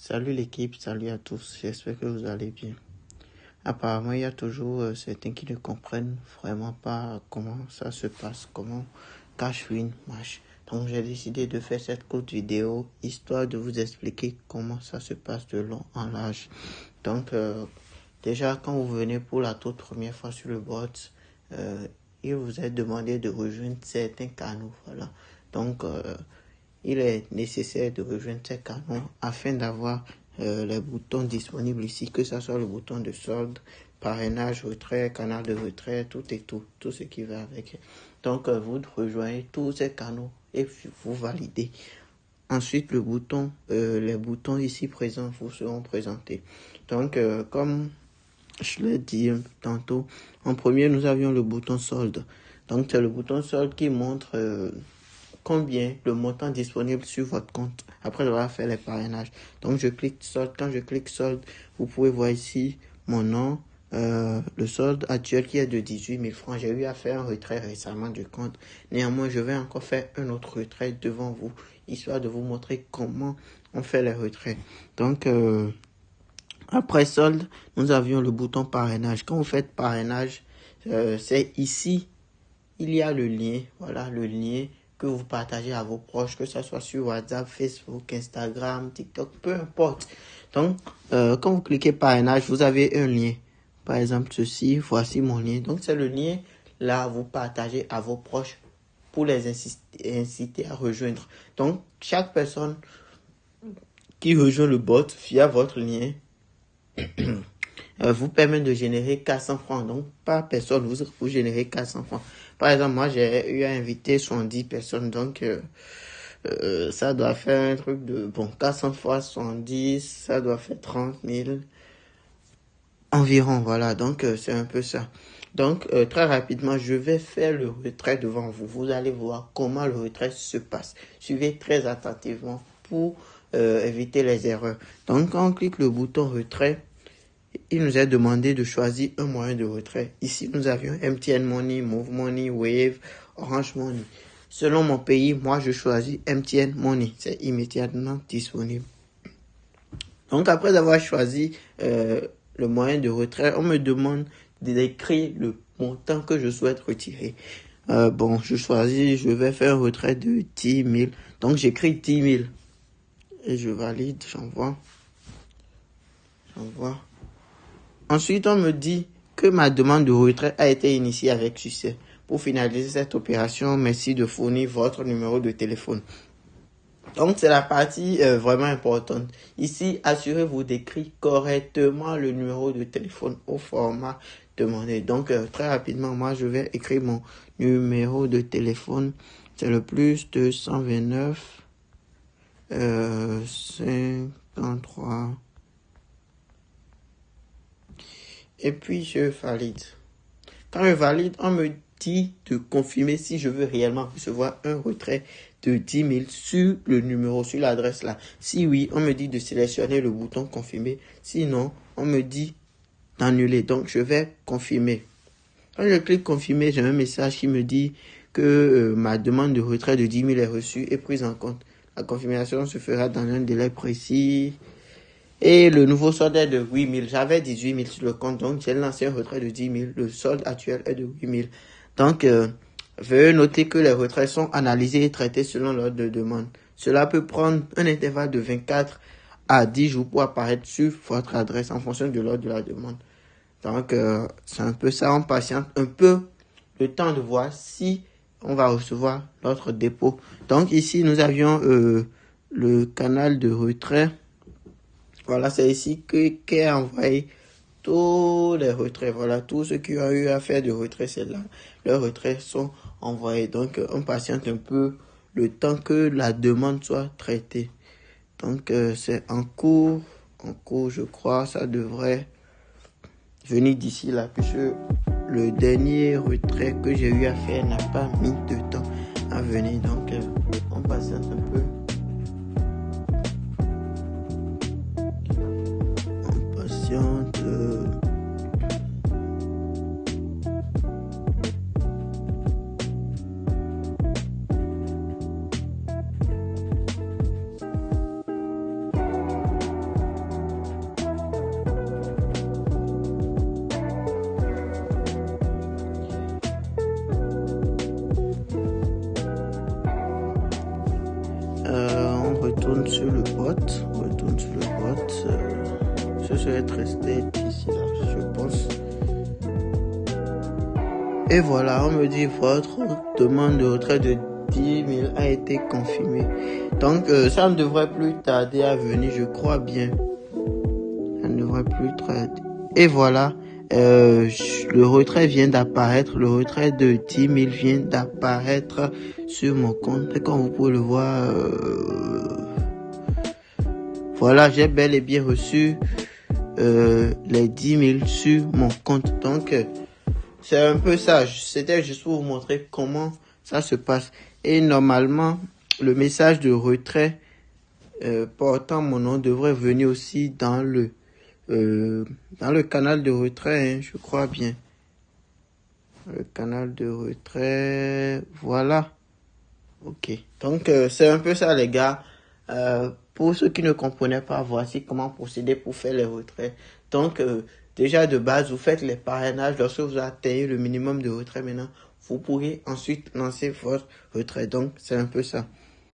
Salut l'équipe, salut à tous, j'espère que vous allez bien. Apparemment, il y a toujours certains qui ne comprennent vraiment pas comment ça se passe, comment Cashwin marche. Donc j'ai décidé de faire cette courte vidéo histoire de vous expliquer comment ça se passe de long en large. Donc déjà quand vous venez pour la toute première fois sur le bot, il vous est demandé de rejoindre certains canaux. Voilà. Donc il est nécessaire de rejoindre ces canaux afin d'avoir les boutons disponibles ici, que ce soit le bouton de solde, parrainage, retrait, canal de retrait, tout ce qui va avec. Donc vous rejoignez tous ces canaux et vous validez. Ensuite, les boutons ici présents vous seront présentés. Donc, comme je l'ai dit tantôt, en premier, nous avions le bouton solde. Donc, c'est le bouton solde qui montre combien le montant disponible sur votre compte après avoir fait les parrainages. Donc je clique solde. Quand je clique solde, vous pouvez voir ici mon nom, le solde actuel qui est de 18 000 francs. J'ai eu à faire un retrait récemment du compte. Néanmoins, je vais encore faire un autre retrait devant vous, histoire de vous montrer comment on fait les retraits. Donc après solde, nous avions le bouton parrainage. Quand vous faites parrainage, c'est ici, il y a le lien, voilà le lien que vous partagez à vos proches, que ce soit sur WhatsApp, Facebook, Instagram, TikTok, peu importe. Donc, quand vous cliquez parrainage, vous avez un lien. Par exemple, ceci, voici mon lien. Donc, c'est le lien, là, vous partagez à vos proches pour les inciter à rejoindre. Donc, chaque personne qui rejoint le bot via votre lien vous permet de générer 400 francs. Donc, par personne, vous générez 400 francs. Par exemple, moi, j'ai eu à inviter 70 personnes. Donc, ça doit faire un truc de... Bon, 400 fois 70, ça doit faire 30 000 environ. Voilà, donc c'est un peu ça. Donc, très rapidement, je vais faire le retrait devant vous. Vous allez voir comment le retrait se passe. Suivez très attentivement pour éviter les erreurs. Donc, quand on clique le bouton retrait, il nous est demandé de choisir un moyen de retrait. Ici, nous avions MTN Money, Move Money, Wave, Orange Money. Selon mon pays, moi, je choisis MTN Money. C'est immédiatement disponible. Donc, après avoir choisi le moyen de retrait, on me demande d'écrire le montant que je souhaite retirer. Bon, je vais faire un retrait de 10 000. Donc, j'écris 10 000. Et je valide, j'envoie. Ensuite, on me dit que ma demande de retrait a été initiée avec succès. Pour finaliser cette opération, merci de fournir votre numéro de téléphone. Donc, c'est la partie vraiment importante. Ici, assurez-vous d'écrire correctement le numéro de téléphone au format demandé. Donc, très rapidement, moi, je vais écrire mon numéro de téléphone. C'est le plus 229 53. Et puis, je valide. Quand je valide, on me dit de confirmer si je veux réellement recevoir un retrait de 10 000 sur le numéro, sur l'adresse là. Si oui, on me dit de sélectionner le bouton confirmer. Sinon, on me dit d'annuler. Donc, je vais confirmer. Quand je clique confirmer, j'ai un message qui me dit que ma demande de retrait de 10 000 est reçue et prise en compte. La confirmation se fera dans un délai précis. Et le nouveau solde est de 8 000. J'avais 18 000 sur le compte, donc j'ai lancé un retrait de 10 000. Le solde actuel est de 8 000. Donc, veuillez noter que les retraits sont analysés et traités selon l'ordre de demande. Cela peut prendre un intervalle de 24 à 10 jours pour apparaître sur votre adresse en fonction de l'ordre de la demande. Donc, c'est un peu ça. On patiente un peu le temps de voir si on va recevoir notre dépôt. Donc, ici, nous avions le canal de retrait. Voilà, c'est ici qu'est envoyé tous les retraits. Voilà, tous ceux qui ont eu à faire de retrait, c'est là. Leurs retraits sont envoyés. Donc, on patiente un peu le temps que la demande soit traitée. Donc, c'est en cours, je crois, ça devrait venir d'ici là, puisque le dernier retrait que j'ai eu à faire n'a pas mis de temps à venir. Donc, on patiente un peu. ce serait resté ici là, je pense. Et voilà, on me dit votre demande de retrait de 10 000 a été confirmée. Donc ça ne devrait plus tarder à venir, je crois bien. Ça ne devrait plus tarder. Et voilà, le retrait vient d'apparaître. Le retrait de 10 000 vient d'apparaître sur mon compte. Et comme vous pouvez le voir, voilà, j'ai bel et bien reçu les 10 000 sur mon compte. Donc, c'est un peu ça. C'était juste pour vous montrer comment ça se passe. Et normalement, le message de retrait portant mon nom devrait venir aussi dans le canal de retrait, hein, je crois bien. Le canal de retrait, voilà. Ok. Donc, c'est un peu ça, les gars. Pour ceux qui ne comprenaient pas, voici comment procéder pour faire les retraits. Donc, déjà de base, vous faites les parrainages. Lorsque vous atteignez le minimum de retrait maintenant, vous pourrez ensuite lancer votre retrait. Donc, c'est un peu ça.